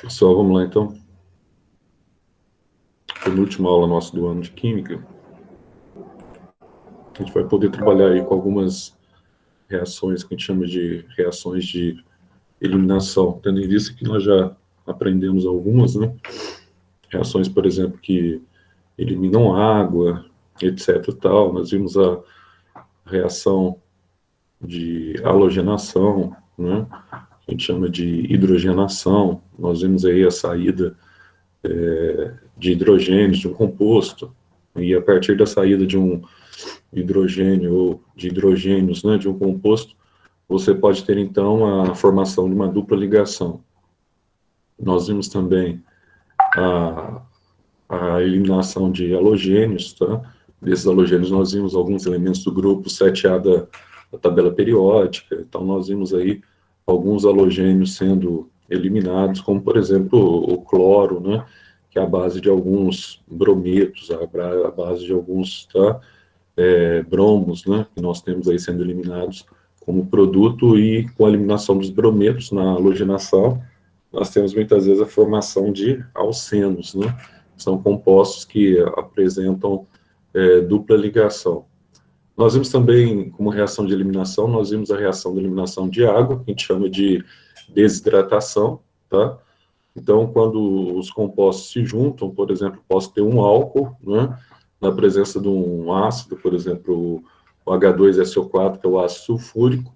Pessoal, vamos lá então. Penúltima aula nossa do ano de Química. A gente vai poder trabalhar aí com algumas reações que a gente chama de reações de eliminação, tendo em vista que nós já aprendemos algumas, né? Reações, por exemplo, que eliminam água, etc. Tal. Nós vimos a reação de halogenação, né? A gente chama de hidrogenação. Nós vimos aí a saída de hidrogênios de um composto, e a partir da saída de um hidrogênio ou de hidrogênios, né, de um composto, você pode ter então a formação de uma dupla ligação. Nós vimos também a eliminação de halogênios, tá? Desses halogênios nós vimos alguns elementos do grupo 7A da tabela periódica, então nós vimos aí alguns halogênios sendo eliminados, como por exemplo o cloro, né, que é a base de alguns brometos, a base de alguns bromos, né, que nós temos aí sendo eliminados como produto, e com a eliminação dos brometos na halogenação, nós temos muitas vezes a formação de alcenos, né, são compostos que apresentam dupla ligação. Nós vimos também, como reação de eliminação, nós vimos a reação de eliminação de água, que a gente chama de desidratação, tá? Então, quando os compostos se juntam, por exemplo, posso ter um álcool, né, na presença de um ácido, por exemplo, o H2SO4, que é o ácido sulfúrico,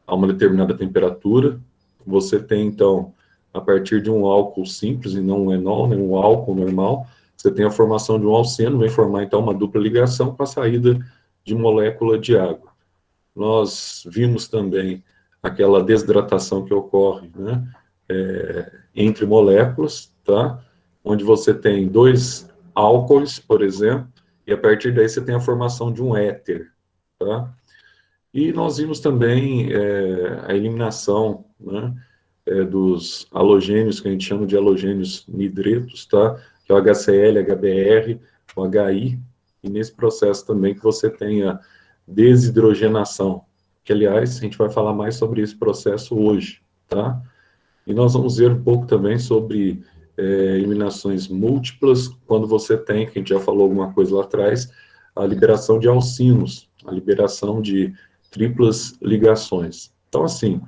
a uma determinada temperatura. Você tem, então, a partir de um álcool simples, e não um enol, né, um álcool normal, você tem a formação de um alceno, vem formar, então, uma dupla ligação com a saída de molécula de água. Nós vimos também aquela desidratação que ocorre, né, entre moléculas, tá? Onde você tem dois álcoois, por exemplo, e a partir daí você tem a formação de um éter, tá? E nós vimos também a eliminação, né, dos halogênios, que a gente chama de halogênios nidretos, tá? Que é o HCl, HBr, o HI, e nesse processo também que você tem a desidrogenação, que, aliás, a gente vai falar mais sobre esse processo hoje, tá? E nós vamos ver um pouco também sobre eliminações múltiplas, quando você tem, que a gente já falou alguma coisa lá atrás, a liberação de alcinos, a liberação de triplas ligações. Então, assim,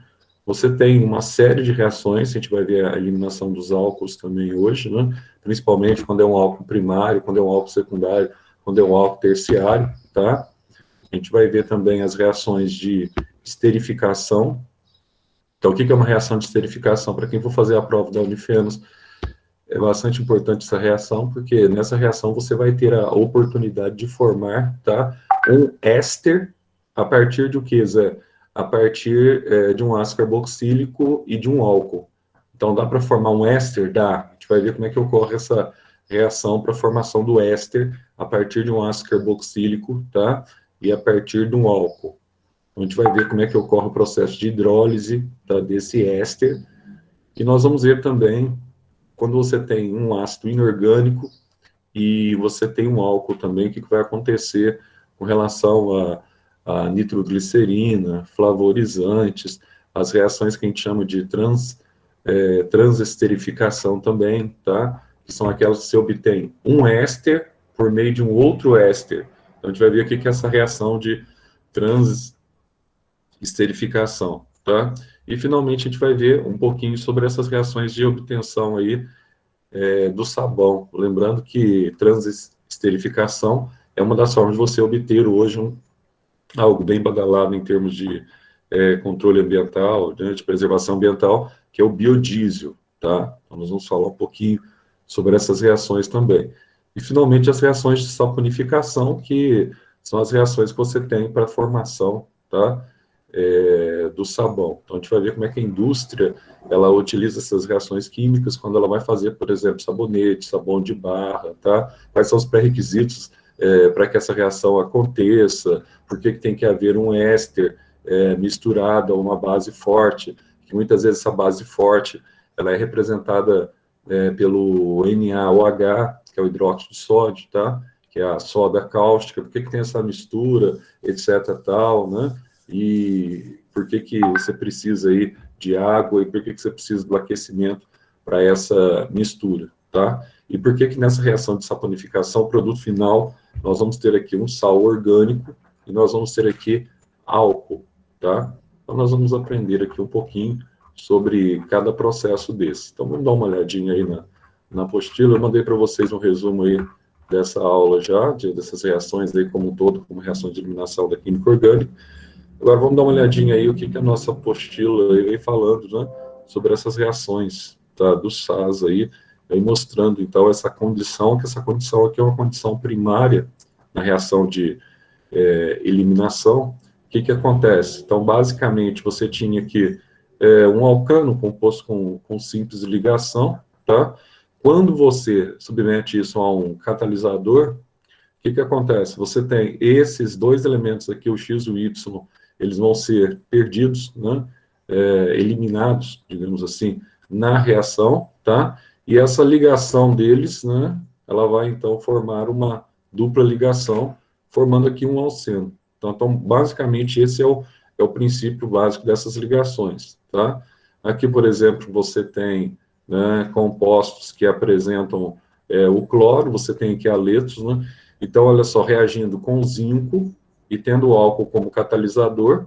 você tem uma série de reações, a gente vai ver a eliminação dos álcools também hoje, né? Principalmente quando é um álcool primário, quando é um álcool secundário, quando é um álcool terciário, tá? A gente vai ver também as reações de esterificação. Então, o que é uma reação de esterificação? Para quem for fazer a prova da Unifenos, é bastante importante essa reação, porque nessa reação você vai ter a oportunidade de formar, tá, um éster a partir de o que, Zé? A partir de um ácido carboxílico e de um álcool. Então, dá para formar um éster? Dá. A gente vai ver como é que ocorre essa reação para a formação do éster a partir de um ácido carboxílico, tá, e a partir de um álcool. A gente vai ver como é que ocorre o processo de hidrólise, tá, desse éster. E nós vamos ver também quando você tem um ácido inorgânico e você tem um álcool também, o que vai acontecer com relação a nitroglicerina, flavorizantes, as reações que a gente chama de transesterificação também, tá? Que são aquelas que você obtém um éster por meio de um outro éster. Então, a gente vai ver o que é essa reação de transesterificação, tá? E, finalmente, a gente vai ver um pouquinho sobre essas reações de obtenção aí do sabão. Lembrando que transesterificação é uma das formas de você obter hoje algo bem badalado em termos de controle ambiental, né, de preservação ambiental, que é o biodiesel, tá? Então, nós vamos falar um pouquinho sobre essas reações também. E, finalmente, as reações de saponificação, que são as reações que você tem para a formação, tá, do sabão. Então, a gente vai ver como é que a indústria ela utiliza essas reações químicas quando ela vai fazer, por exemplo, sabonete, sabão de barra, tá? Quais são os pré-requisitos para que essa reação aconteça, por que tem que haver um éster misturado a uma base forte, que muitas vezes essa base forte ela é representada pelo NaOH, que é o hidróxido de sódio, tá? Que é a soda cáustica, por que tem essa mistura, etc, tal, né? E por que você precisa aí de água, e por que você precisa do aquecimento para essa mistura, tá? E por que que nessa reação de saponificação, o produto final, nós vamos ter aqui um sal orgânico e nós vamos ter aqui álcool, tá? Então, nós vamos aprender aqui um pouquinho sobre cada processo desse. Então, vamos dar uma olhadinha aí na apostila. Eu mandei para vocês um resumo aí dessa aula já, dessas reações aí como um todo, como reação de eliminação da química orgânica. Agora, vamos dar uma olhadinha aí o que a nossa apostila vem falando, né, sobre essas reações, tá, do SAS aí mostrando, então, essa condição, que essa condição aqui é uma condição primária na reação de eliminação. O que que acontece? Então, basicamente, você tinha aqui um alcano composto com simples ligação, tá? Quando você submete isso a um catalisador, o que que acontece? Você tem esses dois elementos aqui, o X e o Y, eles vão ser perdidos, né? Eliminados, digamos assim, na reação, tá? E essa ligação deles, né? Ela vai, então, formar uma dupla ligação, formando aqui um alceno. Então, basicamente, esse é o princípio básico dessas ligações, tá? Aqui, por exemplo, você tem, né, compostos que apresentam o cloro, você tem aqui haletos, né? Então, olha só, reagindo com zinco e tendo o álcool como catalisador.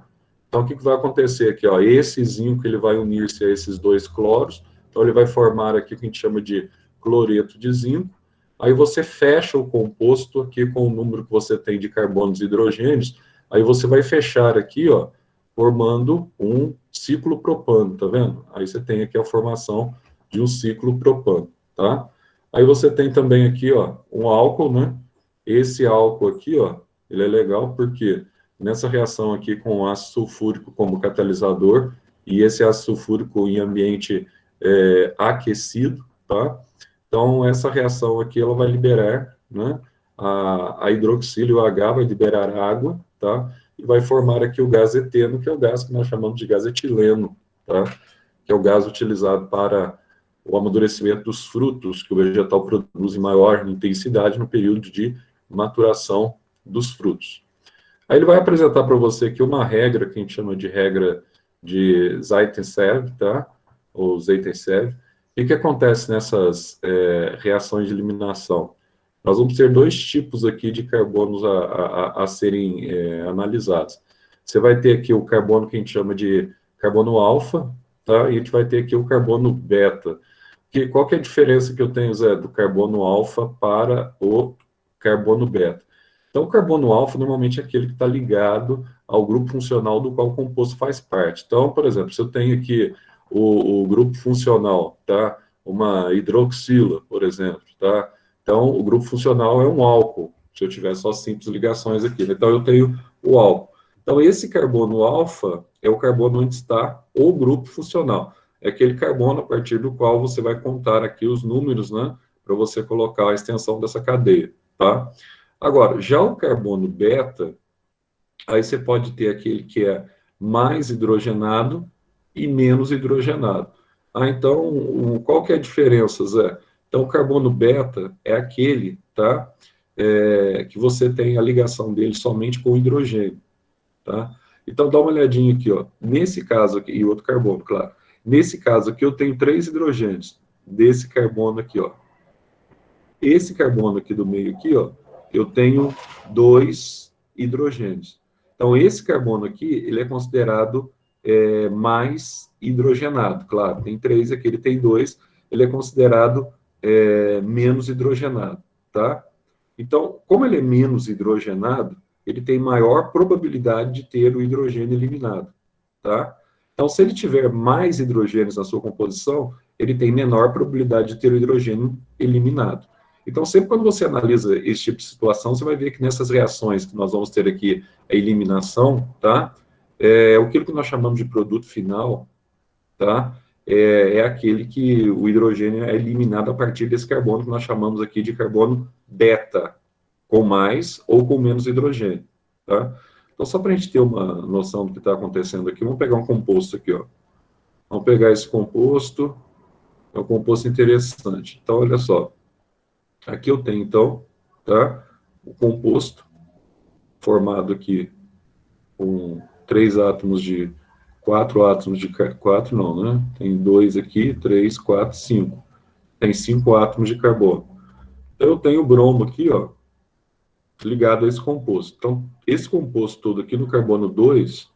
Então, o que vai acontecer aqui? Ó, esse zinco ele vai unir-se a esses dois cloros, então ele vai formar aqui o que a gente chama de cloreto de zinco. Aí você fecha o composto aqui com o número que você tem de carbonos e hidrogênios, aí você vai fechar aqui, ó, formando um ciclo propano, tá vendo? Aí você tem aqui a formação de um ciclo propano, tá? Aí você tem também aqui, ó, um álcool, né? Esse álcool aqui, ó, ele é legal porque nessa reação aqui com o ácido sulfúrico como catalisador, e esse ácido sulfúrico em ambiente aquecido, tá? Então, essa reação aqui, ela vai liberar, né, a hidroxila e o H vai liberar água, tá? E vai formar aqui o gás eteno, que é o gás que nós chamamos de gás etileno, tá? Que é o gás utilizado para o amadurecimento dos frutos que o vegetal produz em maior intensidade no período de maturação dos frutos. Aí ele vai apresentar para você aqui uma regra que a gente chama de regra de Zaitsev, tá? Ou Zaitsev. O que acontece nessas reações de eliminação? Nós vamos ter dois tipos aqui de carbonos a serem analisados. Você vai ter aqui o carbono que a gente chama de carbono alfa, tá? E a gente vai ter aqui o carbono beta. Qual que é a diferença que eu tenho, Zé, do carbono alfa para o carbono beta? Então, o carbono alfa normalmente é aquele que está ligado ao grupo funcional do qual o composto faz parte. Então, por exemplo, se eu tenho aqui o grupo funcional, tá? Uma hidroxila, por exemplo, tá? Então, o grupo funcional é um álcool, se eu tiver só simples ligações aqui. Então, eu tenho o álcool. Então, esse carbono alfa é o carbono onde está o grupo funcional. É aquele carbono a partir do qual você vai contar aqui os números, né? Para você colocar a extensão dessa cadeia, tá? Agora, já o carbono beta, aí você pode ter aquele que é mais hidrogenado e menos hidrogenado. Então, qual que é a diferença, Zé? Então, o carbono beta é aquele, tá? Que você tem a ligação dele somente com o hidrogênio, tá? Então, dá uma olhadinha aqui, ó. Nesse caso aqui, e outro carbono, claro. Nesse caso aqui, eu tenho 3 hidrogênios desse carbono aqui, ó. Esse carbono aqui do meio aqui, ó, eu tenho 2 hidrogênios. Então, esse carbono aqui, ele é considerado mais hidrogenado. Claro, tem 3 aqui, ele tem 2, ele é considerado menos hidrogenado, tá? Então, como ele é menos hidrogenado, ele tem maior probabilidade de ter o hidrogênio eliminado, tá? Então, se ele tiver mais hidrogênios na sua composição, ele tem menor probabilidade de ter o hidrogênio eliminado. Então, sempre quando você analisa esse tipo de situação, você vai ver que nessas reações que nós vamos ter aqui, a eliminação, tá? Aquilo que nós chamamos de produto final, tá? É aquele que o hidrogênio é eliminado a partir desse carbono que nós chamamos aqui de carbono beta, com mais ou com menos hidrogênio, tá? Então, só para a gente ter uma noção do que está acontecendo aqui, vamos pegar um composto aqui, ó. Vamos pegar esse composto, é um composto interessante. Então, olha só. Aqui eu tenho, então, tá? O composto formado aqui com 3 átomos de 4 átomos de carbono, 4 não, né? Tem 2 aqui, 3, 4, 5. Tem 5 átomos de carbono. Então, eu tenho o bromo aqui, ó, ligado a esse composto. Então, esse composto todo aqui no carbono 2,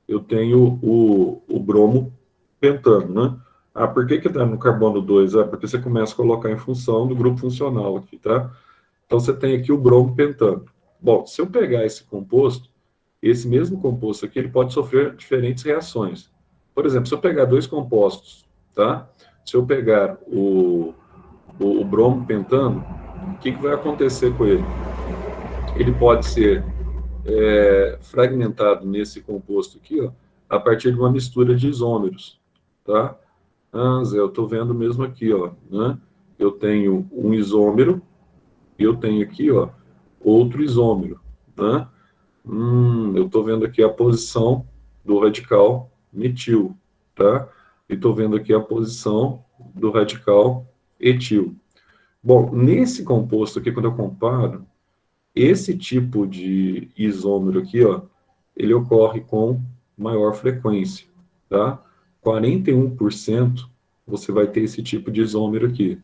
eu tenho o bromo pentano, né? Ah, por que que tá no carbono 2? Ah, porque você começa a colocar em função do grupo funcional aqui, tá? Então, você tem aqui o bromo pentano. Bom, se eu pegar esse composto, esse mesmo composto aqui, ele pode sofrer diferentes reações. Por exemplo, se eu pegar dois compostos, tá? Se eu pegar o bromo pentano, o que vai acontecer com ele? Ele pode ser fragmentado nesse composto aqui, ó, a partir de uma mistura de isômeros, tá? Ah, Zé, eu estou vendo mesmo aqui, ó, né? Eu tenho um isômero e eu tenho aqui, ó, outro isômero, né? Eu estou vendo aqui a posição do radical metil, tá? E estou vendo aqui a posição do radical etil. Bom, nesse composto aqui, quando eu comparo, esse tipo de isômero aqui, ó, ele ocorre com maior frequência, tá? 41% você vai ter esse tipo de isômero aqui.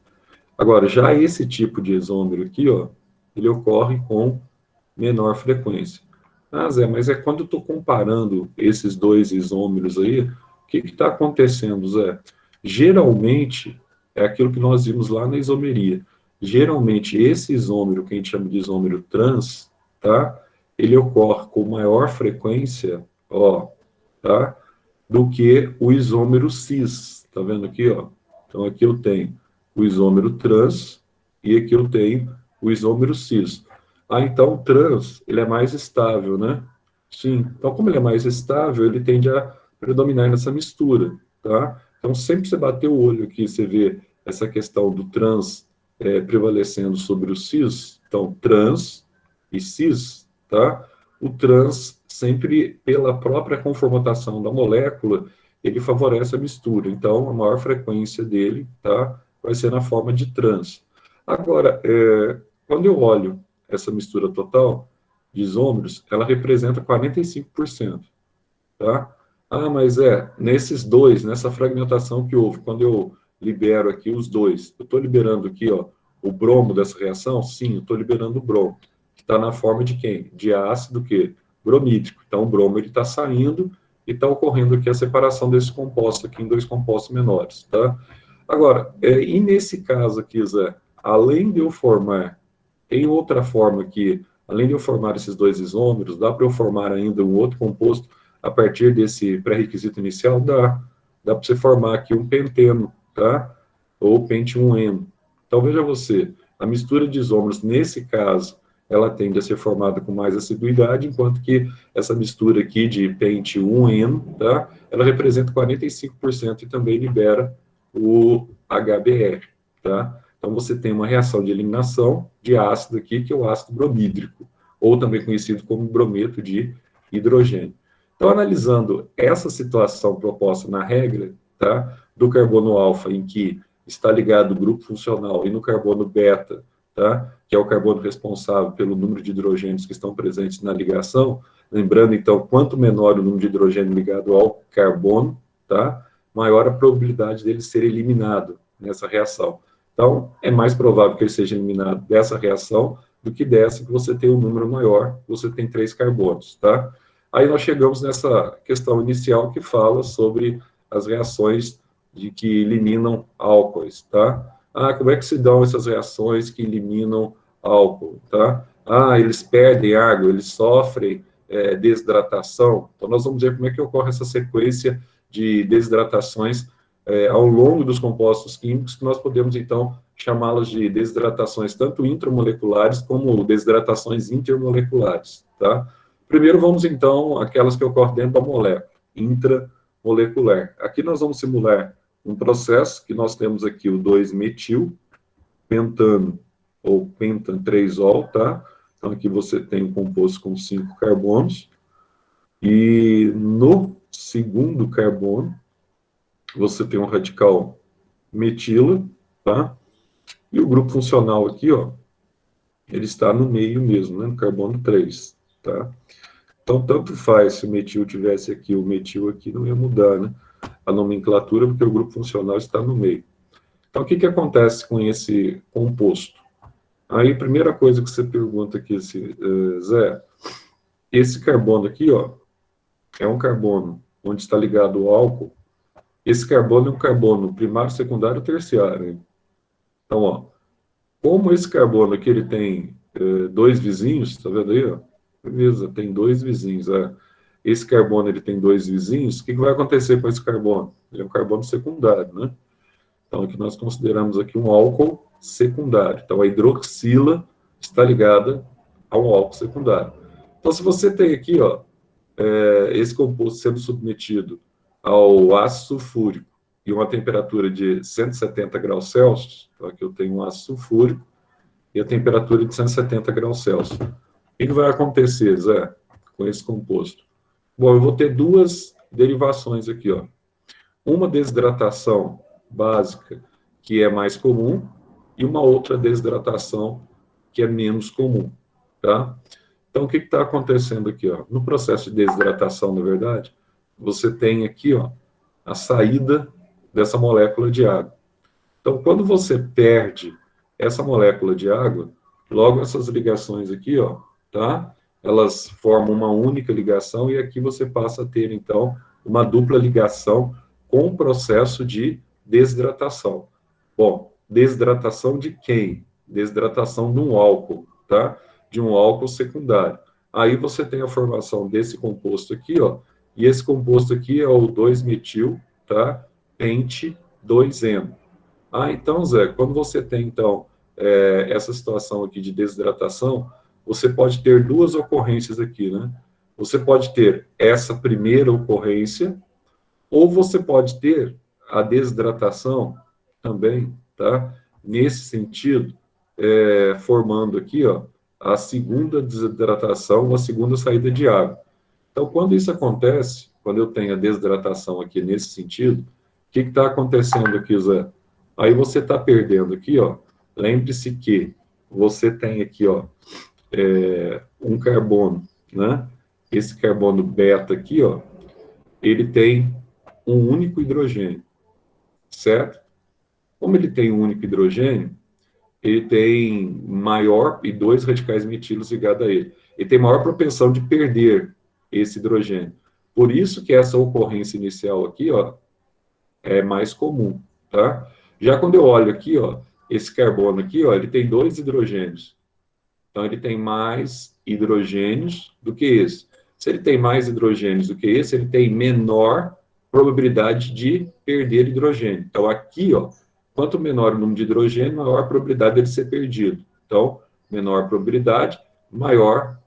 Agora, já esse tipo de isômero aqui, ó, ele ocorre com menor frequência. Ah, Zé, mas é quando eu estou comparando esses dois isômeros aí, o que está acontecendo, Zé? Geralmente, é aquilo que nós vimos lá na isomeria. Geralmente, esse isômero, que a gente chama de isômero trans, tá? Ele ocorre com maior frequência, ó, tá? Do que o isômero cis. Tá vendo aqui, ó? Então, aqui eu tenho o isômero trans e aqui eu tenho o isômero cis. Ah, então o trans, ele é mais estável, né? Sim. Então, como ele é mais estável, ele tende a predominar nessa mistura, tá? Então, sempre você bater o olho aqui, você vê essa questão do trans prevalecendo sobre o cis. Então, trans e cis, tá? O trans, sempre pela própria conformação da molécula, ele favorece a mistura. Então, a maior frequência dele, tá? Vai ser na forma de trans. Agora, quando eu olho essa mistura total de isômeros, ela representa 45%, tá? Ah, mas nesses dois, nessa fragmentação que houve, quando eu libero aqui os dois, eu estou liberando aqui, ó, o bromo dessa reação? Sim, eu estou liberando o bromo, que está na forma de quem? De ácido que? Bromídrico. Então, o bromo está saindo e está ocorrendo aqui a separação desse composto aqui em dois compostos menores, tá? Agora, e nesse caso aqui, Zé, além de eu formar, tem outra forma que, além de eu formar esses dois isômeros, dá para eu formar ainda um outro composto a partir desse pré-requisito inicial? Dá. Dá para você formar aqui um penteno, tá? Ou pente 1-eno. Então, veja você, a mistura de isômeros, nesse caso, ela tende a ser formada com mais assiduidade, enquanto que essa mistura aqui de pente 1-eno, tá? Ela representa 45% e também libera o HBr, tá? Então, você tem uma reação de eliminação de ácido aqui, que é o ácido bromídrico, ou também conhecido como brometo de hidrogênio. Então, analisando essa situação proposta na regra, tá, do carbono alfa, em que está ligado o grupo funcional, e no carbono beta, tá, que é o carbono responsável pelo número de hidrogênios que estão presentes na ligação, lembrando, então, quanto menor o número de hidrogênio ligado ao carbono, tá, maior a probabilidade dele ser eliminado nessa reação. Então, é mais provável que ele seja eliminado dessa reação do que dessa que você tem um número maior, você tem 3 carbonos, tá? Aí nós chegamos nessa questão inicial que fala sobre as reações de que eliminam álcoois, tá? Ah, como é que se dão essas reações que eliminam álcool, tá? Ah, eles perdem água, eles sofrem desidratação. Então, nós vamos ver como é que ocorre essa sequência de desidratações ao longo dos compostos químicos, que nós podemos, então, chamá-las de desidratações tanto intramoleculares como desidratações intermoleculares, tá? Primeiro, vamos, então, aquelas que ocorrem dentro da molécula, intramolecular. Aqui nós vamos simular um processo que nós temos aqui o 2-metil, pentano, ou pentan-3-ol, tá? Então, aqui você tem um composto com 5 carbonos, e no segundo carbono, você tem um radical metila, tá? E o grupo funcional aqui, ó, ele está no meio mesmo, né, no carbono 3, tá? Então, tanto faz se o metil tivesse aqui, o metil aqui não ia mudar, né? A nomenclatura, porque o grupo funcional está no meio. Então, o que, que acontece com esse composto? Aí, a primeira coisa que você pergunta aqui, Zé, esse carbono aqui, ó, é um carbono onde está ligado o álcool. Esse carbono é um carbono primário, secundário e terciário. Hein? Então, ó, como esse carbono aqui ele tem dois vizinhos, tá vendo aí? Ó? Beleza, tem dois vizinhos. Esse carbono ele tem dois vizinhos, o que, que vai acontecer com esse carbono? Ele é um carbono secundário, né? Então, aqui nós consideramos aqui um álcool secundário. Então, a hidroxila está ligada ao álcool secundário. Então, se você tem aqui, ó, esse composto sendo submetido ao ácido sulfúrico e uma temperatura de 170 graus Celsius, então aqui eu tenho um ácido sulfúrico e a temperatura de 170 graus Celsius. O que vai acontecer, Zé, com esse composto? Bom, eu vou ter duas derivações aqui, ó. Uma desidratação básica, que é mais comum, e uma outra desidratação que é menos comum, tá? Então, o que está acontecendo aqui, ó? No processo de desidratação, na verdade, você tem aqui, ó, a saída dessa molécula de água. Então, quando você perde essa molécula de água, logo essas ligações aqui, ó, tá? Elas formam uma única ligação e aqui você passa a ter, então, uma dupla ligação com o processo de desidratação. Bom, desidratação de quem? Desidratação de um álcool, tá? De um álcool secundário. Aí você tem a formação desse composto aqui, ó, e esse composto aqui é o 2-metil, tá? Pente 2-eno. Então, Zé, quando você tem, então, essa situação aqui de desidratação, você pode ter duas ocorrências aqui, né? Você pode ter essa primeira ocorrência, ou você pode ter a desidratação também, tá? Nesse sentido, formando aqui, ó, a segunda desidratação, a segunda saída de água. Então, quando isso acontece, quando eu tenho a desidratação aqui nesse sentido, o que está acontecendo aqui, Zé? Aí você está perdendo aqui, ó. Lembre-se que você tem aqui, ó, um carbono, né? Esse carbono beta aqui, ó, ele tem um único hidrogênio, certo? Como ele tem um único hidrogênio, ele tem maior, e dois radicais metilos ligados a ele. Ele tem maior propensão de perder esse hidrogênio. Por isso que essa ocorrência inicial aqui, ó, é mais comum, tá? Já quando eu olho aqui, ó, esse carbono aqui, ó, ele tem dois hidrogênios. Então, ele tem mais hidrogênios do que esse. Se ele tem mais hidrogênios do que esse, ele tem menor probabilidade de perder hidrogênio. Então, aqui, ó, quanto menor o número de hidrogênio, maior a probabilidade dele ser perdido. Então, menor probabilidade, maior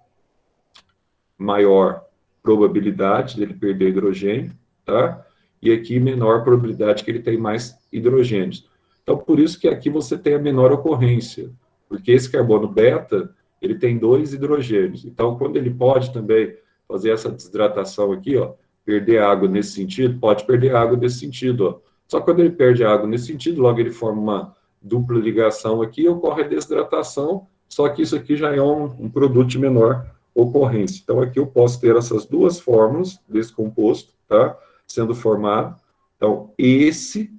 probabilidade dele perder hidrogênio, tá? E aqui, menor probabilidade que ele tem mais hidrogênios. Então, por isso que aqui você tem a menor ocorrência, porque esse carbono beta, ele tem dois hidrogênios. Então, quando ele pode também fazer essa desidratação aqui, ó, perder água nesse sentido, pode perder água nesse sentido, ó. Só que quando ele perde água nesse sentido, logo ele forma uma dupla ligação aqui e ocorre a desidratação, só que isso aqui já é um produto de menor ocorrência. Então, aqui eu posso ter essas duas fórmulas desse composto, tá? Sendo formado. Então, esse,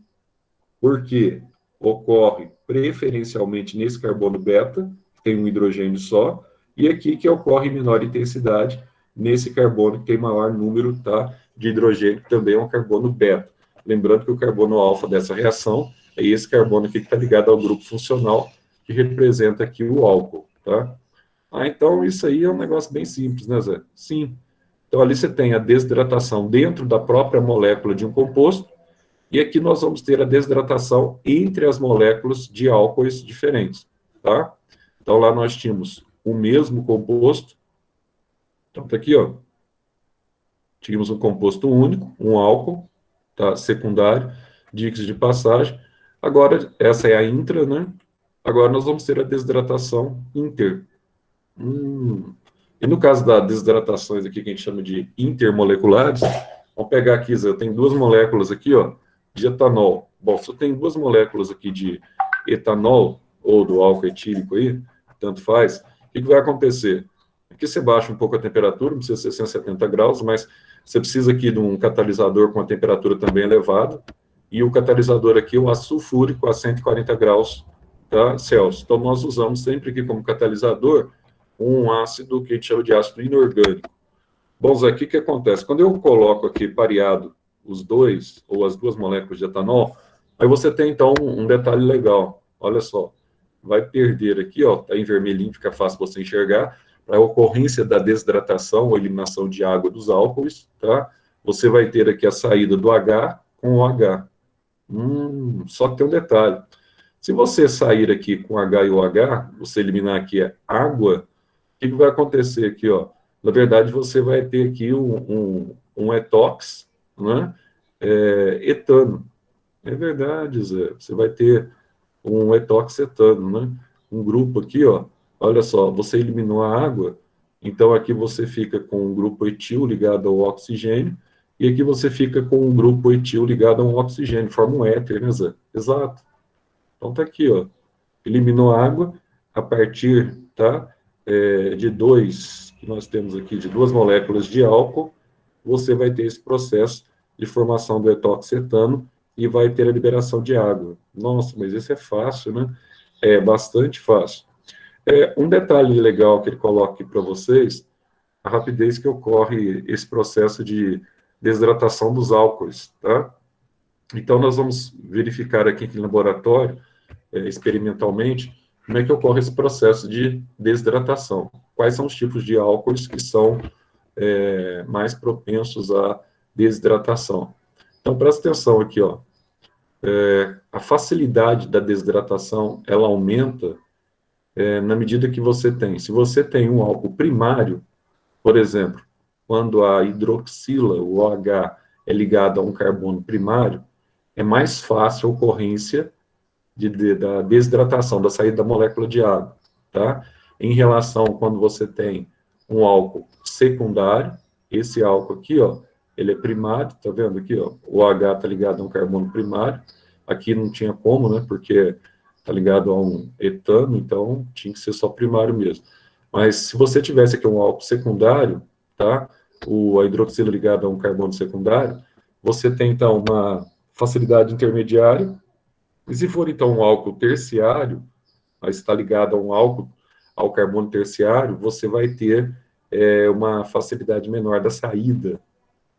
porque ocorre preferencialmente nesse carbono beta, que tem um hidrogênio só, e aqui que ocorre em menor intensidade nesse carbono que tem maior número, tá, de hidrogênio, que também é um carbono beta. Lembrando que o carbono alfa dessa reação é esse carbono aqui que está ligado ao grupo funcional, que representa aqui o álcool, tá? Então isso aí é um negócio bem simples, né, Zé? Sim. Então ali você tem a desidratação dentro da própria molécula de um composto, e aqui nós vamos ter a desidratação entre as moléculas de álcoois diferentes, tá? Então lá nós tínhamos o mesmo composto. Então tá aqui, ó. Tínhamos um composto único, um álcool, tá? Secundário, diga-se de passagem. Agora, essa é a intra, né? Agora nós vamos ter a desidratação inter. E no caso das desidratações aqui, que a gente chama de intermoleculares, vamos pegar aqui, Zé, eu tenho duas moléculas aqui, ó, de etanol. Bom, se eu tenho duas moléculas aqui de etanol, ou do álcool etílico aí, tanto faz, o que vai acontecer? Aqui você baixa um pouco a temperatura, não precisa ser 170 graus, mas você precisa aqui de um catalisador com a temperatura também elevada, e o catalisador aqui, o ácido sulfúrico, a 140 graus, tá, Celsius. Então, nós usamos sempre aqui como catalisador um ácido que a gente chama de ácido inorgânico. Bom, Zé, o que acontece? Quando eu coloco aqui pareado os dois, ou as duas moléculas de etanol, aí você tem, então, um detalhe legal. Olha só, vai perder aqui, ó, tá em vermelhinho, fica fácil você enxergar, para a ocorrência da desidratação ou eliminação de água dos álcoois, tá? Você vai ter aqui a saída do H com o H. Só que tem um detalhe. Se você sair aqui com H e o H, você eliminar aqui a água, o que vai acontecer aqui, ó? Na verdade, você vai ter aqui um etox, né? Etano. É verdade, Zé. Você vai ter um etox etano, né? Um grupo aqui, ó. Olha só, você eliminou a água, então aqui você fica com um grupo etil ligado ao oxigênio, e aqui você fica com um grupo etil ligado a um oxigênio, forma um éter, né, Zé? Exato. Então tá aqui, ó. Eliminou a água a partir, tá? De dois, que nós temos aqui, de duas moléculas de álcool, você vai ter esse processo de formação do etoxetano e vai ter a liberação de água. Nossa, mas isso é fácil, né? É bastante fácil. Um detalhe legal que ele coloca aqui para vocês, a rapidez que ocorre esse processo de desidratação dos álcoois, tá? Então, nós vamos verificar aqui em laboratório, experimentalmente, como é que ocorre esse processo de desidratação. Quais são os tipos de álcoois que são mais propensos à desidratação. Então, presta atenção aqui, ó. A facilidade da desidratação, ela aumenta na medida que você tem. Se você tem um álcool primário, por exemplo, quando a hidroxila, o OH, é ligado a um carbono primário, é mais fácil a ocorrência da desidratação, da saída da molécula de água, tá? Em relação quando você tem um álcool secundário, esse álcool aqui, ó, ele é primário, tá vendo aqui, ó, o OH tá ligado a um carbono primário, aqui não tinha como, né, porque tá ligado a um etano, então tinha que ser só primário mesmo. Mas se você tivesse aqui um álcool secundário, tá, a hidroxila ligada a um carbono secundário, você tem, então, uma facilidade intermediária, e se for, então, um álcool terciário, mas está ligado a um álcool, ao carbono terciário, você vai ter uma facilidade menor da saída,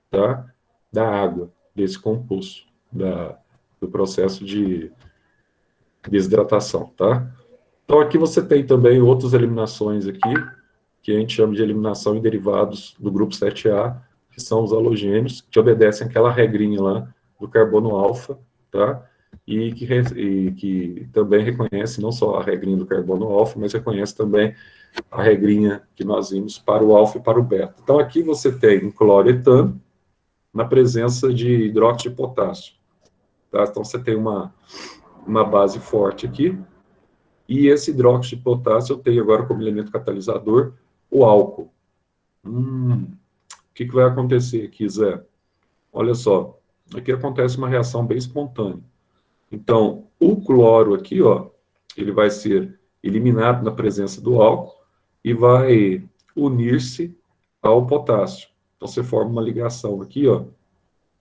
tá, da água, desse composto, do processo de desidratação, tá? Então, aqui você tem também outras eliminações aqui, que a gente chama de eliminação em derivados do grupo 7A, que são os halogênios, que obedecem aquela regrinha lá do carbono alfa, tá? E que também reconhece não só a regrinha do carbono alfa, mas reconhece também a regrinha que nós vimos para o alfa e para o beta. Então, aqui você tem um cloretano na presença de hidróxido de potássio, tá? Então, você tem uma base forte aqui, e esse hidróxido de potássio eu tenho agora como elemento catalisador o álcool. O que vai acontecer aqui, Zé? Olha só, aqui acontece uma reação bem espontânea. Então, o cloro aqui, ó, ele vai ser eliminado na presença do álcool e vai unir-se ao potássio. Então, você forma uma ligação aqui, ó,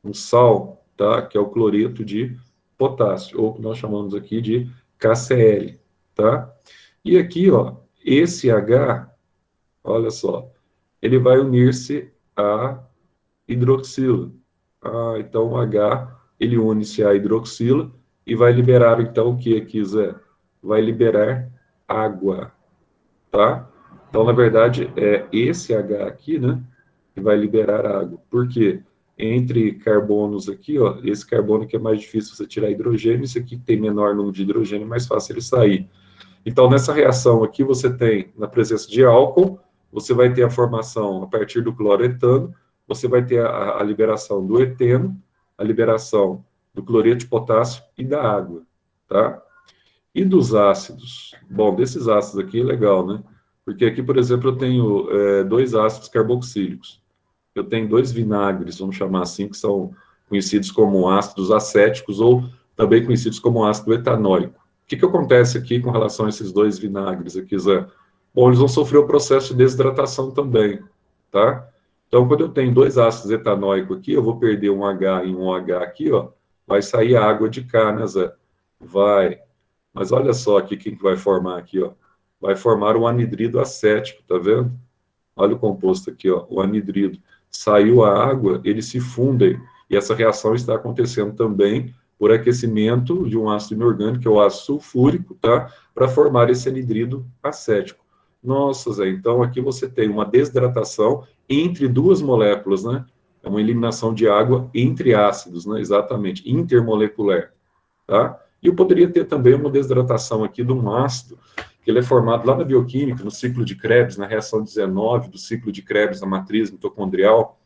um sal, tá, que é o cloreto de potássio, ou que nós chamamos aqui de KCl, tá? E aqui, ó, esse H, olha só, ele vai unir-se à hidroxila. Então o H, ele une-se à hidroxila e vai liberar, então, o que aqui, Zé? Vai liberar água, tá? Então, na verdade, é esse H aqui, né, que vai liberar água. Por quê? Entre carbonos aqui, ó, esse carbono que é mais difícil você tirar hidrogênio, esse aqui que tem menor número de hidrogênio, é mais fácil ele sair. Então, nessa reação aqui, você tem, na presença de álcool, você vai ter a formação a partir do cloretano, você vai ter a liberação do eteno, a liberação do cloreto de potássio e da água, tá? E dos ácidos? Bom, desses ácidos aqui é legal, né? Porque aqui, por exemplo, eu tenho dois ácidos carboxílicos. Eu tenho dois vinagres, vamos chamar assim, que são conhecidos como ácidos acéticos ou também conhecidos como ácido etanóico. O que acontece aqui com relação a esses dois vinagres aqui, Zé? Bom, eles vão sofrer o processo de desidratação também, tá? Então, quando eu tenho dois ácidos etanóicos aqui, eu vou perder um H e um H aqui, ó, vai sair água de cá, né, Zé? Vai. Mas olha só aqui quem que vai formar aqui, ó. Vai formar um anidrido acético, tá vendo? Olha o composto aqui, ó, o anidrido. Saiu a água, eles se fundem. E essa reação está acontecendo também por aquecimento de um ácido inorgânico, que é o ácido sulfúrico, tá? Para formar esse anidrido acético. Nossa, Zé, então aqui você tem uma desidratação entre duas moléculas, né? É uma eliminação de água entre ácidos, né? Exatamente, intermolecular, tá? E eu poderia ter também uma desidratação aqui de um ácido, que ele é formado lá na bioquímica, no ciclo de Krebs, na reação 19 do ciclo de Krebs na matriz mitocondrial,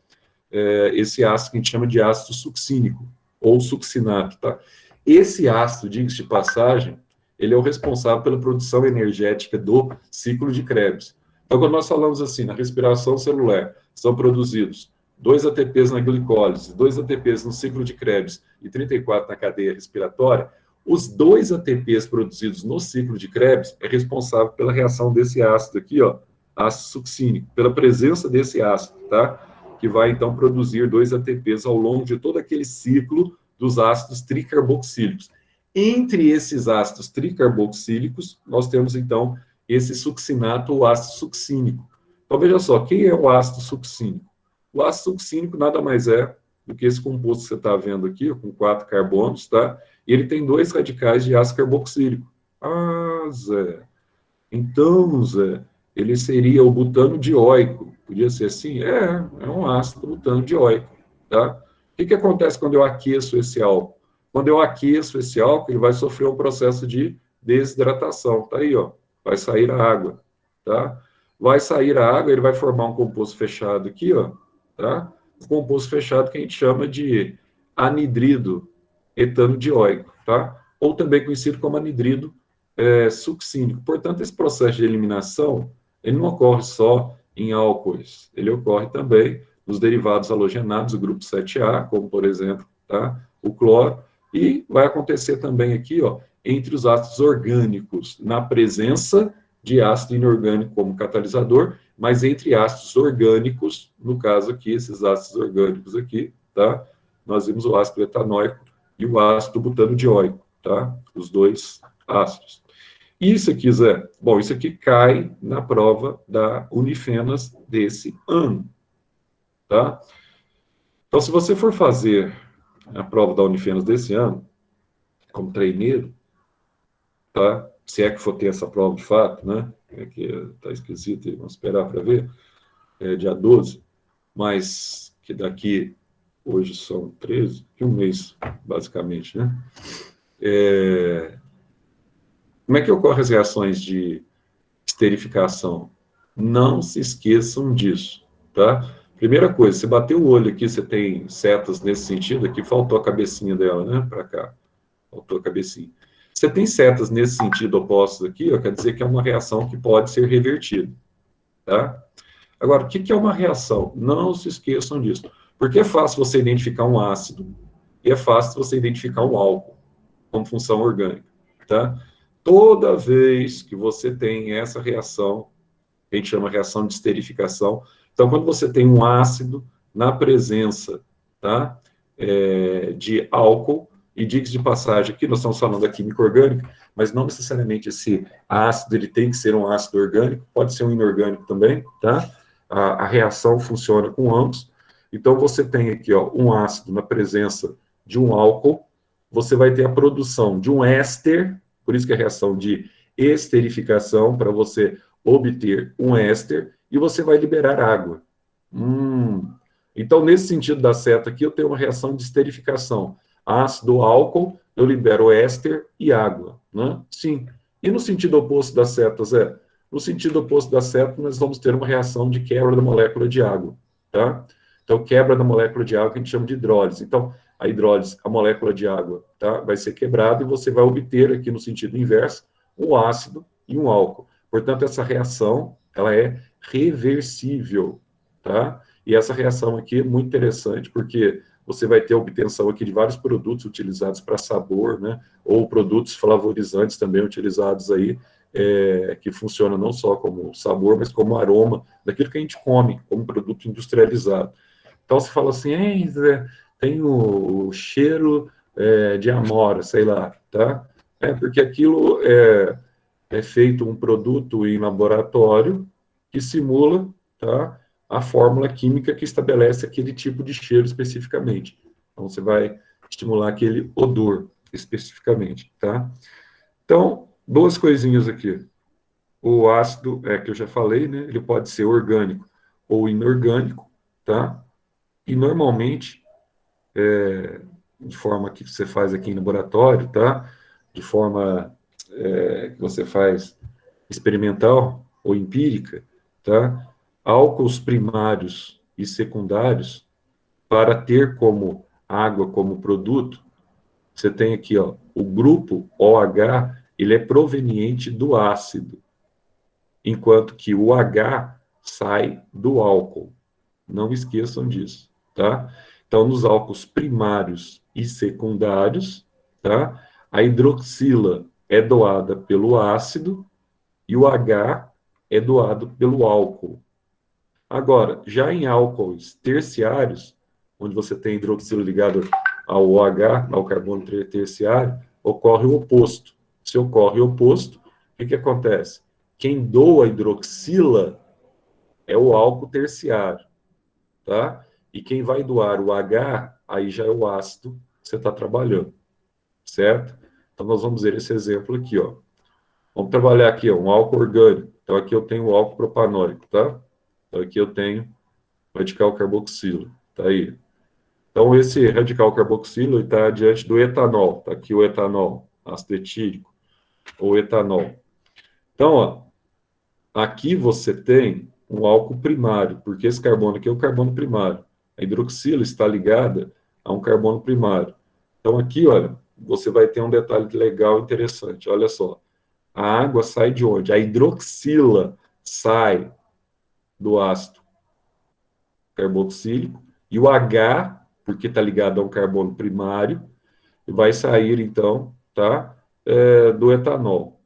esse ácido que a gente chama de ácido succínico, ou succinato, tá? Esse ácido, diga-se de passagem, ele é o responsável pela produção energética do ciclo de Krebs. Então, quando nós falamos assim, na respiração celular, são produzidos 2 ATPs na glicólise, 2 ATPs no ciclo de Krebs e 34 na cadeia respiratória, os 2 ATPs produzidos no ciclo de Krebs é responsável pela reação desse ácido aqui, ó, ácido succínico, pela presença desse ácido, tá? Que vai, então, produzir 2 ATPs ao longo de todo aquele ciclo dos ácidos tricarboxílicos. Entre esses ácidos tricarboxílicos, nós temos, então, esse succinato, o ácido succínico. Então, veja só, quem é o ácido succínico? O ácido succínico nada mais é do que esse composto que você está vendo aqui, com 4 carbonos, tá? E ele tem 2 radicais de ácido carboxílico. Ah, Zé. Então, Zé, ele seria o butano dioico. Podia ser assim? É um ácido butano dioico, tá? O que acontece quando eu aqueço esse álcool? Quando eu aqueço esse álcool, ele vai sofrer um processo de desidratação. Tá aí, ó. Vai sair a água, tá? Vai sair a água, ele vai formar um composto fechado aqui, ó, tá? Um composto fechado que a gente chama de anidrido etanodioico, tá? Ou também conhecido como anidrido succínico. Portanto, esse processo de eliminação, ele não ocorre só em álcoois, ele ocorre também nos derivados halogenados do grupo 7A, como, por exemplo, tá? O cloro, e vai acontecer também aqui, ó, entre os ácidos orgânicos, na presença de ácido inorgânico como catalisador, mas entre ácidos orgânicos, no caso aqui, esses ácidos orgânicos aqui, tá? Nós vimos o ácido etanóico e o ácido butanodioico, tá? Os dois ácidos. Isso aqui, Zé, bom, isso aqui cai na prova da Unifenas desse ano, tá? Então, se você for fazer a prova da Unifenas desse ano, como treineiro, tá? Se é que for ter essa prova de fato, né? É que está esquisito, vamos esperar para ver, dia 12, mas que daqui, hoje são 13, um mês, basicamente, né? Como é que ocorrem as reações de esterificação? Não se esqueçam disso, tá? Primeira coisa, você bateu o olho aqui, você tem setas nesse sentido, aqui faltou a cabecinha dela, né? Para cá, faltou a cabecinha. Você tem setas nesse sentido opostos aqui, ó, quer dizer que é uma reação que pode ser revertida, tá? Agora, o que é uma reação? Não se esqueçam disso, porque é fácil você identificar um ácido e é fácil você identificar um álcool como função orgânica, tá? Toda vez que você tem essa reação, a gente chama reação de esterificação, então, quando você tem um ácido na presença, tá, de álcool, e diga-se de passagem, aqui nós estamos falando da química orgânica, mas não necessariamente esse ácido ele tem que ser um ácido orgânico, pode ser um inorgânico também, tá? A reação funciona com ambos. Então, você tem aqui, ó, um ácido na presença de um álcool, você vai ter a produção de um éster, por isso que é a reação de esterificação, para você obter um éster, e você vai liberar água. Então, nesse sentido da seta aqui, eu tenho uma reação de esterificação. Ácido, álcool, eu libero éster e água, né? Sim. E no sentido oposto das setas, no sentido oposto da seta, nós vamos ter uma reação de quebra da molécula de água, tá? Então, quebra da molécula de água que a gente chama de hidrólise. Então, a hidrólise, a molécula de água, tá? Vai ser quebrada e você vai obter aqui no sentido inverso um ácido e um álcool. Portanto, essa reação, ela é reversível, tá? E essa reação aqui é muito interessante, porque você vai ter a obtenção aqui de vários produtos utilizados para sabor, né? Ou produtos flavorizantes também utilizados aí que funciona não só como sabor, mas como aroma daquilo que a gente come, como produto industrializado. Então, você fala assim, ei, Zé, tem o cheiro de amora, sei lá, tá? Porque aquilo é feito um produto em laboratório que simula, tá, a fórmula química que estabelece aquele tipo de cheiro especificamente. Então, você vai estimular aquele odor especificamente, tá? Então, duas coisinhas aqui. O ácido, que eu já falei, né, ele pode ser orgânico ou inorgânico, tá? E normalmente, de forma que você faz aqui em laboratório, tá? De forma que você faz experimental ou empírica, tá? Álcools primários e secundários, para ter como água como produto, você tem aqui, ó, o grupo OH, ele é proveniente do ácido, enquanto que o H sai do álcool. Não esqueçam disso, tá? Então, nos álcools primários e secundários, tá? A hidroxila é doada pelo ácido e o H é doado pelo álcool. Agora, já em álcools terciários, onde você tem hidroxila ligado ao OH, ao carbono terciário, ocorre o oposto. Se ocorre o oposto, o que acontece? Quem doa a hidroxila é o álcool terciário, tá? E quem vai doar o H, aí já é o ácido que você está trabalhando, certo? Então, nós vamos ver esse exemplo aqui, ó. Vamos trabalhar aqui, ó, um álcool orgânico. Então, aqui eu tenho o álcool propanóico, tá? Então, aqui eu tenho radical carboxilo, tá aí. Então, esse radical carboxilo está diante do etanol. Está aqui o etanol, ácido etílico, ou etanol. Então, ó, aqui você tem um álcool primário, porque esse carbono aqui é o carbono primário. A hidroxila está ligada a um carbono primário. Então, aqui, olha, você vai ter um detalhe legal interessante. Olha só. A água sai de onde? A hidroxila sai do ácido carboxílico e o H, porque está ligado a um carbono primário, vai sair, então, tá, do etanol.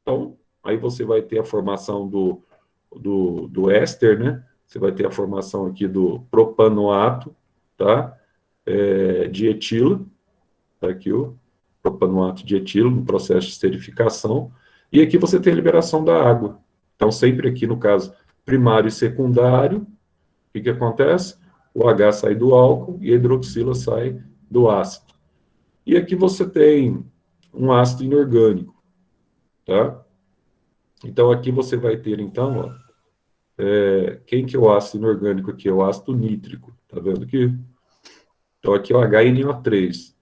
Então, aí você vai ter a formação do éster, né? Você vai ter a formação aqui do propanoato, tá? De etilo, tá aqui o propanoato de etilo, no processo de esterificação. E aqui você tem a liberação da água. Então, sempre aqui no caso primário e secundário, o que acontece? O H sai do álcool e a hidroxila sai do ácido. E aqui você tem um ácido inorgânico, tá? Então, aqui você vai ter, então, ó, quem que é o ácido inorgânico aqui? É o ácido nítrico, tá vendo aqui? Então, aqui é o HNO3.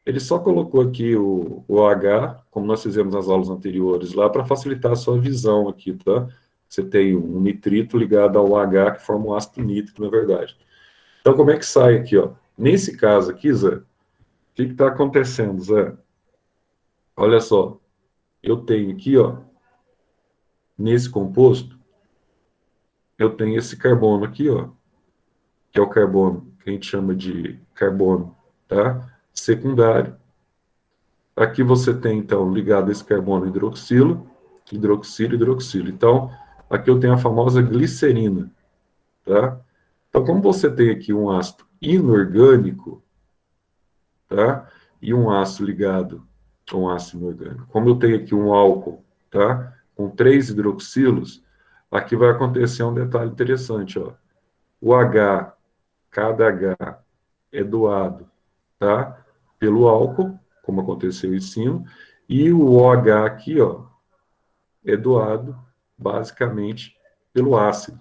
Ele só colocou aqui o OH, como nós fizemos nas aulas anteriores lá, para facilitar a sua visão aqui, tá? Você tem um nitrito ligado ao OH, que forma um ácido nítrico, na verdade. Então, como é que sai aqui, ó? Nesse caso aqui, Zé, o que está acontecendo, Zé? Olha só, eu tenho aqui, ó, nesse composto, eu tenho esse carbono aqui, ó, que é o carbono que a gente chama de carbono, tá? Secundário. Aqui você tem, então, ligado esse carbono hidroxilo, hidroxilo, hidroxilo. Então, aqui eu tenho a famosa glicerina, tá? Então, como você tem aqui um ácido inorgânico, tá? E um ácido ligado a um ácido inorgânico. Como eu tenho aqui um álcool, tá? Com 3 hidroxilos, aqui vai acontecer um detalhe interessante, ó. O H, cada H é doado, tá? Pelo álcool, como aconteceu em cima, e o OH aqui, ó, é doado basicamente pelo ácido,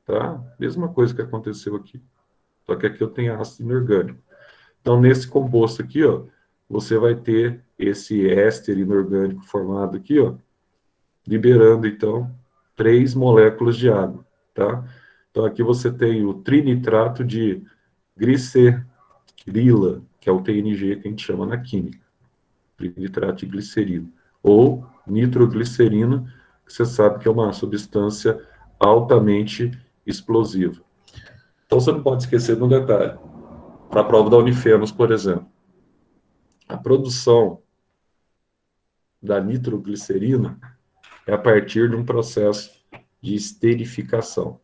tá? Mesma coisa que aconteceu aqui. Só que aqui eu tenho ácido inorgânico. Então, nesse composto aqui, ó, você vai ter esse éster inorgânico formado aqui, ó, liberando, então, 3 moléculas de água, tá? Então, aqui você tem o trinitrato de glicerila, que é o TNG que a gente chama na química, trinitrato de glicerina, ou nitroglicerina, que você sabe que é uma substância altamente explosiva. Então, você não pode esquecer de um detalhe. Para a prova da Unifenos, por exemplo, a produção da nitroglicerina, é a partir de um processo de esterificação,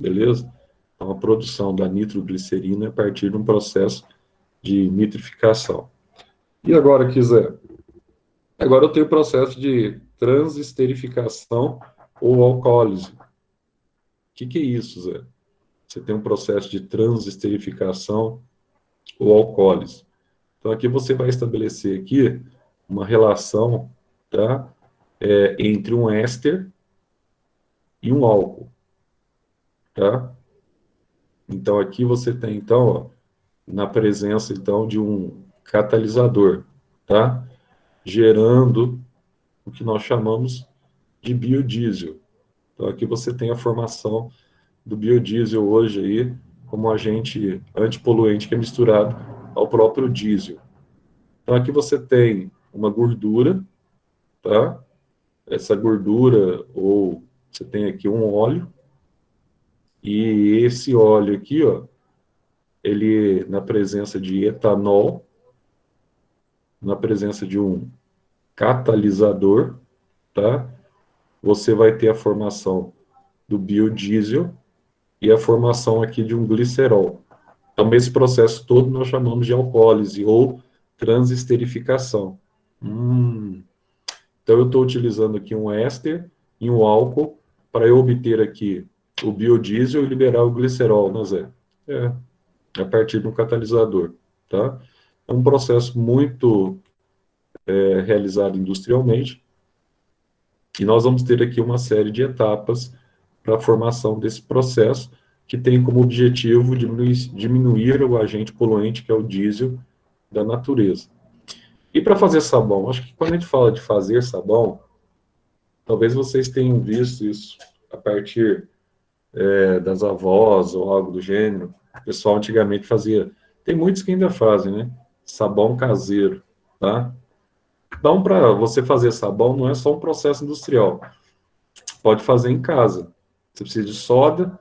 beleza? Então, a produção da nitroglicerina é a partir de um processo de nitrificação. E agora, quiser, agora eu tenho o processo de transesterificação ou alcoólise. O que é isso, Zé? Você tem um processo de transesterificação ou alcoólise. Então, aqui você vai estabelecer aqui uma relação, tá? Entre um éster e um álcool, tá? Então, aqui você tem, então, ó, na presença, então, de um catalisador, tá? Gerando o que nós chamamos de biodiesel. Então, aqui você tem a formação do biodiesel hoje aí, como agente antipoluente que é misturado ao próprio diesel. Então, aqui você tem uma gordura, tá? Essa gordura, ou você tem aqui um óleo, e esse óleo aqui, ó, ele, na presença de etanol, na presença de um catalisador, tá? Você vai ter a formação do biodiesel e a formação aqui de um glicerol. Então, esse processo todo nós chamamos de alcoólise ou transesterificação. Então, eu estou utilizando aqui um éster e um álcool para eu obter aqui o biodiesel e liberar o glicerol, né, Zé? A partir de um catalisador, tá? É um processo muito realizado industrialmente e nós vamos ter aqui uma série de etapas para a formação desse processo que tem como objetivo diminuir o agente poluente, que é o diesel, da natureza. E para fazer sabão? Acho que quando a gente fala de fazer sabão, talvez vocês tenham visto isso a partir das avós ou algo do gênero. O pessoal antigamente fazia. Tem muitos que ainda fazem, né? Sabão caseiro, tá? Então, para você fazer sabão, não é só um processo industrial. Pode fazer em casa. Você precisa de soda,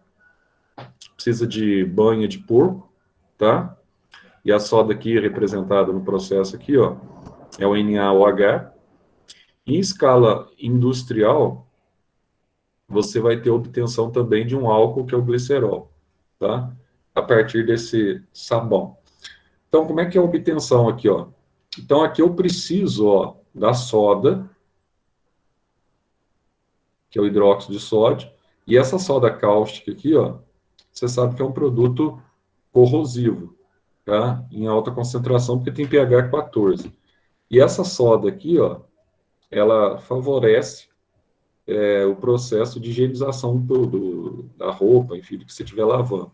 precisa de banha de porco, tá? E a soda aqui representada no processo aqui, ó, é o NaOH. Em escala industrial, você vai ter obtenção também de um álcool, que é o glicerol, tá? A partir desse sabão. Então, como é que é a obtenção aqui, ó? Então, aqui eu preciso, ó, da soda, que é o hidróxido de sódio, e essa soda cáustica aqui, ó, você sabe que é um produto corrosivo, tá? Em alta concentração, porque tem pH 14. E essa soda aqui, ó, ela favorece o processo de higienização da roupa, enfim, do que você estiver lavando.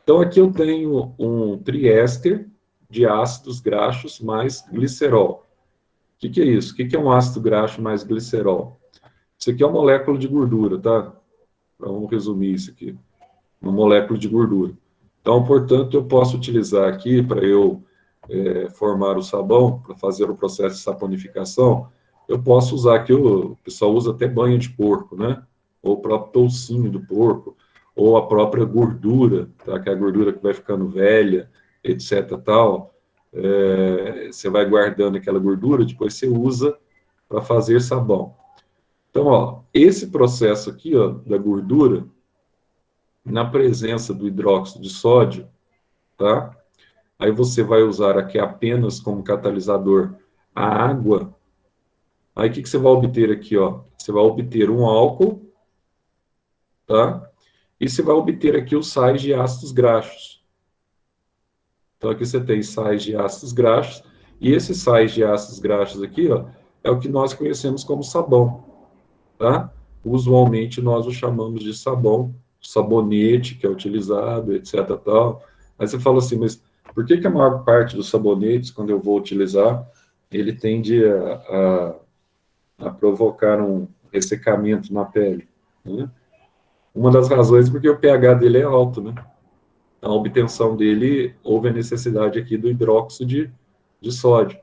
Então, aqui eu tenho um triéster de ácidos graxos mais glicerol. O que é isso? O que é um ácido graxo mais glicerol? Isso aqui é uma molécula de gordura, tá? Vamos resumir isso aqui. Uma molécula de gordura. Então, portanto, eu posso utilizar aqui para eu formar o sabão, para fazer o processo de saponificação, eu posso usar aqui, o pessoal usa até banha de porco, né? Ou o próprio toucinho do porco, ou a própria gordura, tá? Que é a gordura que vai ficando velha, etc. Tal. Você vai guardando aquela gordura, depois você usa para fazer sabão. Então, ó, esse processo aqui, ó, da gordura, na presença do hidróxido de sódio, tá? Aí você vai usar aqui apenas como catalisador a água. Aí o que você vai obter aqui, ó? Você vai obter um álcool, tá? E você vai obter aqui os sais de ácidos graxos. Então aqui você tem sais de ácidos graxos, e esses sais de ácidos graxos aqui, ó, é o que nós conhecemos como sabão, tá? Usualmente nós o chamamos de sabão, sabonete que é utilizado, etc. Tal. Aí você fala assim, mas por que a maior parte dos sabonetes, quando eu vou utilizar, ele tende a provocar um ressecamento na pele, né? Uma das razões é porque o pH dele é alto, né? A obtenção dele, houve a necessidade aqui do hidróxido de sódio.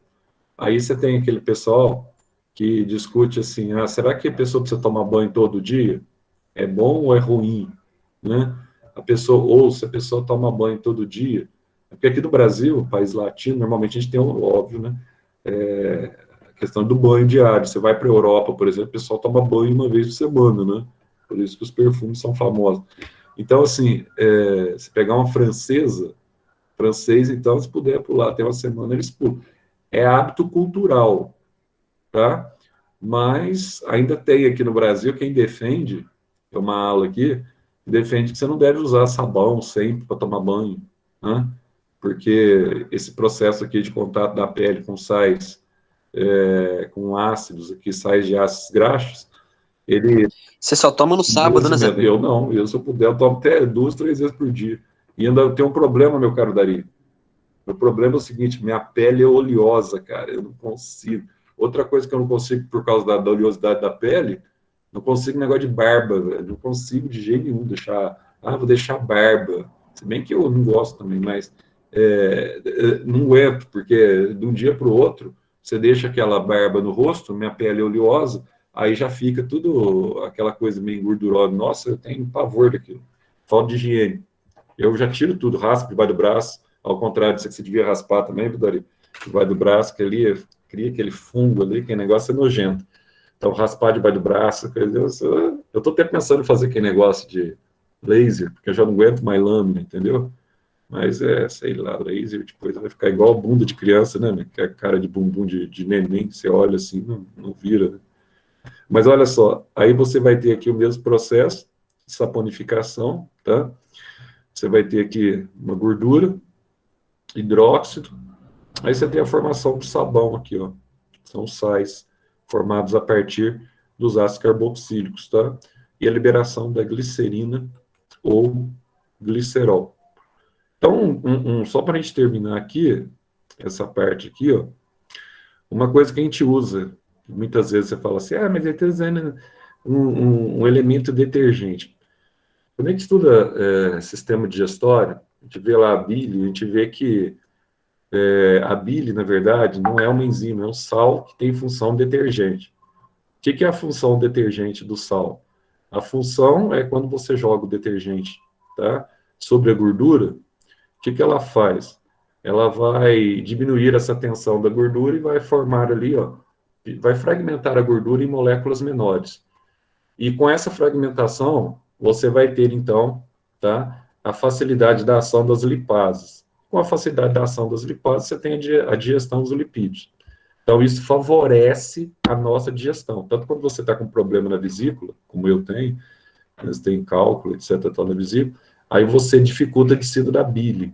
Aí você tem aquele pessoal que discute assim, será que a pessoa precisa tomar banho todo dia? É bom ou é ruim? Né? Ou se a pessoa toma banho todo dia, porque aqui no Brasil, país latino, normalmente a gente tem, óbvio, né? questão do banho diário. Você vai para a Europa, por exemplo, o pessoal toma banho uma vez por semana, né? Por isso que os perfumes são famosos. Então, assim, se pegar uma francesa, francês, então, se puder pular até uma semana, eles pulam. É hábito cultural, tá? Mas ainda tem aqui no Brasil quem defende, é uma ala aqui, que defende que você não deve usar sabão sempre para tomar banho, né? Porque esse processo aqui de contato da pele com sais, com ácidos aqui, sais de ácidos graxos, ele... Você só toma no sábado, né, Zé? Eu não, se eu puder, eu tomo até 2, 3 vezes por dia. E ainda tem um problema, meu caro Dari. Meu problema é o seguinte, minha pele é oleosa, cara, eu não consigo. Outra coisa que eu não consigo por causa da oleosidade da pele, não consigo negócio de barba, velho. Não consigo de jeito nenhum deixar. Vou deixar barba. Se bem que eu não gosto também, mas não aguento, porque de um dia para o outro, você deixa aquela barba no rosto, minha pele é oleosa, aí já fica tudo aquela coisa meio gordurosa. Nossa, eu tenho pavor daquilo. Falta de higiene. Eu já tiro tudo, raspo debaixo do braço, ao contrário disso que você devia raspar também, Vidori, debaixo do braço, que ali cria aquele fungo ali, que negócio é nojento. Então, raspar debaixo do braço, eu estou até pensando em fazer aquele negócio de laser, porque eu já não aguento mais lâmina, entendeu? Mas sei lá, laser, depois vai ficar igual a bunda de criança, né? Que é a cara de bumbum de neném, que você olha assim, não vira, né? Mas olha só, aí você vai ter aqui o mesmo processo, saponificação, tá? Você vai ter aqui uma gordura, hidróxido, aí você tem a formação do sabão aqui, ó. São sais formados a partir dos ácidos carboxílicos, tá? E a liberação da glicerina ou glicerol. Então, só para a gente terminar aqui, essa parte aqui, ó, uma coisa que a gente usa, muitas vezes você fala assim, mas ele está usando um elemento detergente. Quando a gente estuda sistema digestório, a gente vê lá a bile, a gente vê que a bile, na verdade, não é uma enzima, é um sal que tem função detergente. O que é a função detergente do sal? A função é quando você joga o detergente, tá, sobre a gordura, o que ela faz? Ela vai diminuir essa tensão da gordura e vai formar ali, ó, vai fragmentar a gordura em moléculas menores. E com essa fragmentação, você vai ter, então, tá, a facilidade da ação das lipases. Com a facilidade da ação das lipases, você tem a digestão dos lipídios. Então, isso favorece a nossa digestão. Tanto quando você está com problema na vesícula, como eu tenho, você tem cálculo, etc., na vesícula, aí você dificulta a descida da bile.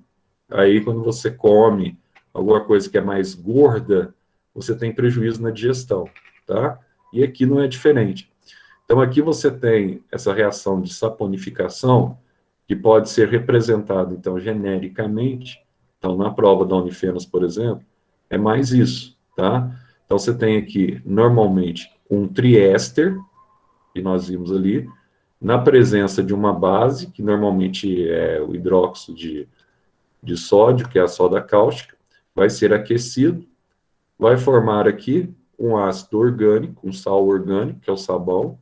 Aí, quando você come alguma coisa que é mais gorda, você tem prejuízo na digestão, tá? E aqui não é diferente. Então, aqui você tem essa reação de saponificação, que pode ser representada, então, genericamente. Então, na prova da Unifenas, por exemplo, é mais isso, tá? Então, você tem aqui, normalmente, um triéster, que nós vimos ali, na presença de uma base, que normalmente é o hidróxido de sódio, que é a soda cáustica, vai ser aquecido, vai formar aqui um ácido orgânico, um sal orgânico, que é o sabão,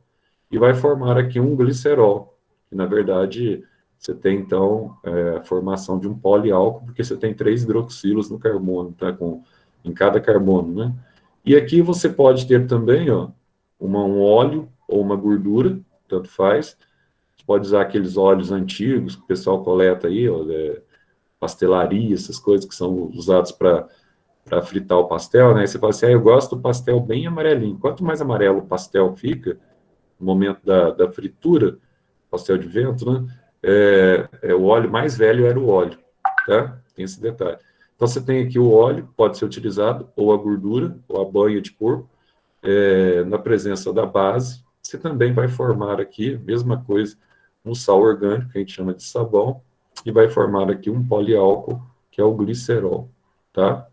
e vai formar aqui um glicerol, que na verdade você tem então a formação de um poliálcool, porque você tem 3 hidroxilos no carbono, tá? Em cada carbono, né? E aqui você pode ter também, ó, um óleo ou uma gordura, tanto faz. Você pode usar aqueles óleos antigos que o pessoal coleta aí, ó, pastelaria, essas coisas que são usados para fritar o pastel, né? Aí você fala assim, eu gosto do pastel bem amarelinho. Quanto mais amarelo o pastel fica, no momento da fritura, pastel de vento, né? O óleo mais velho era o óleo, tá? Tem esse detalhe. Então, você tem aqui o óleo, pode ser utilizado, ou a gordura, ou a banha de porco, na presença da base. Você também vai formar aqui, mesma coisa, um sal orgânico, que a gente chama de sabão, e vai formar aqui um poliálcool, que é o glicerol, tá?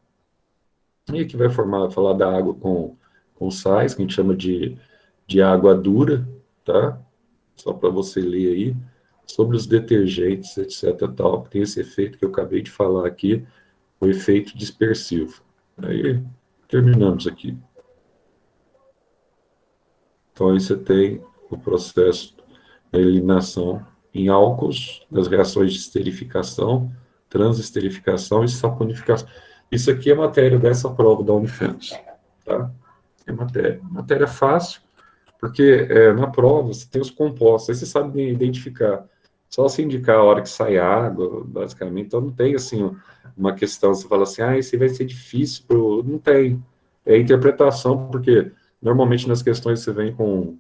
E aqui vai falar da água com sais, que a gente chama de água dura, tá? Só para você ler aí, sobre os detergentes, etc, tal, que tem esse efeito que eu acabei de falar aqui, o efeito dispersivo. Aí, terminamos aqui. Então, aí você tem o processo da eliminação em álcools, das reações de esterificação, transesterificação e saponificação. Isso aqui é matéria dessa prova da Unifenas, tá? É matéria. Matéria fácil, porque na prova você tem os compostos, aí você sabe identificar. Só se indicar a hora que sai água, basicamente. Então não tem assim uma questão, você fala assim, esse vai ser difícil. Não tem. É interpretação, porque normalmente nas questões você vem com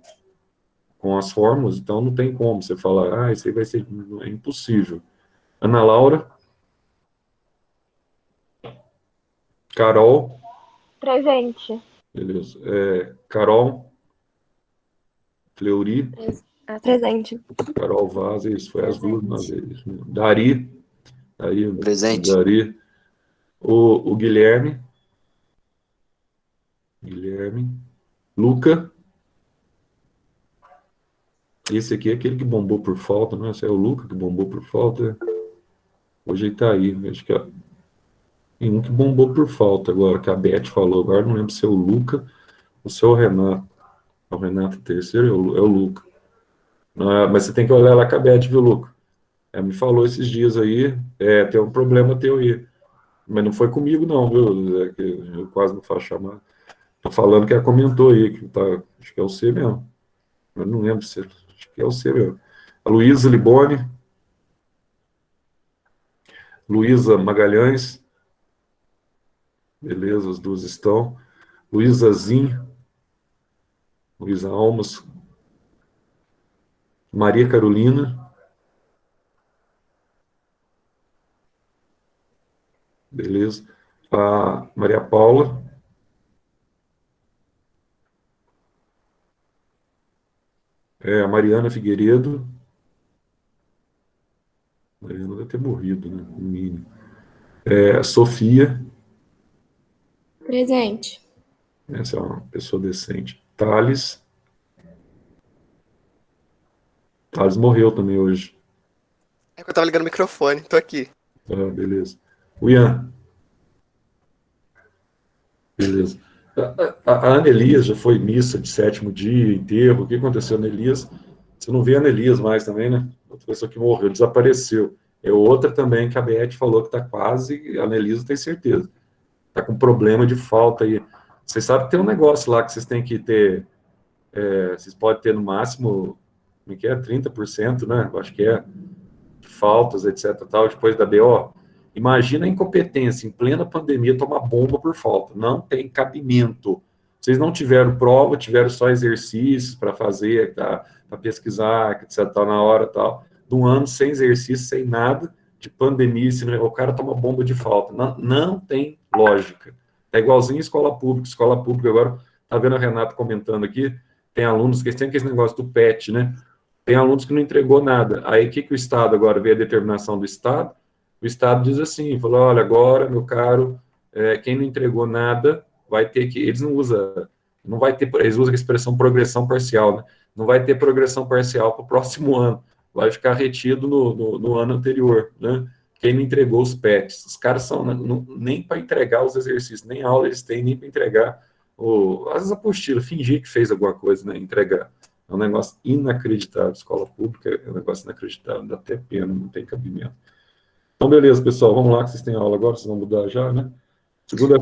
as fórmulas, então não tem como você falar, isso aí vai ser impossível. Ana Laura. Carol. Presente. Beleza. Carol. Fleury. Presente. Carol Vaz, isso foi as duas uma vez. Dari. Presente. Dari. O Guilherme. Luca. Esse aqui é aquele que bombou por falta, não é? Esse é o Luca que bombou por falta. Hoje ele tá aí. Acho que tem um que bombou por falta agora, que a Beth falou. Agora não lembro se é o Luca ou se é o Renato. O Renato terceiro é o Luca. Mas você tem que olhar lá com a Beth, viu, Luca? Me falou esses dias aí, tem um problema teu aí. Mas não foi comigo, não, viu? Que eu quase não faço chamada. Tô falando que ela comentou aí, que tá, acho que é o C mesmo. Eu não lembro se acho que é o C mesmo. A Luísa Liboni. Luísa Magalhães. Beleza, as duas estão. Luísa Zin. Luísa Almas. Maria Carolina. Beleza. A Maria Paula. A Mariana Figueiredo. A Mariana deve ter morrido, né? No mínimo. A Sofia. Presente. Essa é uma pessoa decente. Thales. Thales morreu também hoje. É que eu tava ligando o microfone, tô aqui. Beleza. O Ian. Beleza. A Ana Elias já foi missa de sétimo dia, enterro. O que aconteceu na Elias? Você não vê a Ana Elias mais também, né? Outra pessoa que morreu, desapareceu. É outra também que a Beth falou que está quase, a Ana Elias tem certeza. Está com problema de falta aí. Vocês sabem que tem um negócio lá que vocês têm que ter, vocês podem ter no máximo, como é que é? 30%, né? Eu acho que de faltas, etc. Tal, depois da BO. Imagina a incompetência, em plena pandemia, tomar bomba por falta. Não tem cabimento. Vocês não tiveram prova, tiveram só exercícios para fazer, para pesquisar, etc. Tal, na hora, tal. De um ano sem exercício, sem nada, de pandemia, o cara toma bomba de falta. Não tem lógica. É igualzinho escola pública. Escola pública, agora, tá vendo a Renata comentando aqui, tem alunos que tem esse negócio do PET, né? Tem alunos que não entregou nada. Aí, o que o Estado agora vê a determinação do Estado? O Estado diz assim, falou, olha, agora, meu caro, quem não entregou nada vai ter que... Eles não vai ter... Eles usam a expressão progressão parcial, né? Não vai ter progressão parcial para o próximo ano. Vai ficar retido no ano anterior, né? Quem não entregou os PETs. Os caras são nem para entregar os exercícios, nem aula eles têm, nem para entregar as apostilas, fingir que fez alguma coisa, né? Entregar. É um negócio inacreditável. Escola pública é um negócio inacreditável, dá até pena, não tem cabimento. Então, beleza, pessoal, vamos lá, que vocês têm aula agora, vocês vão mudar já, né? Segunda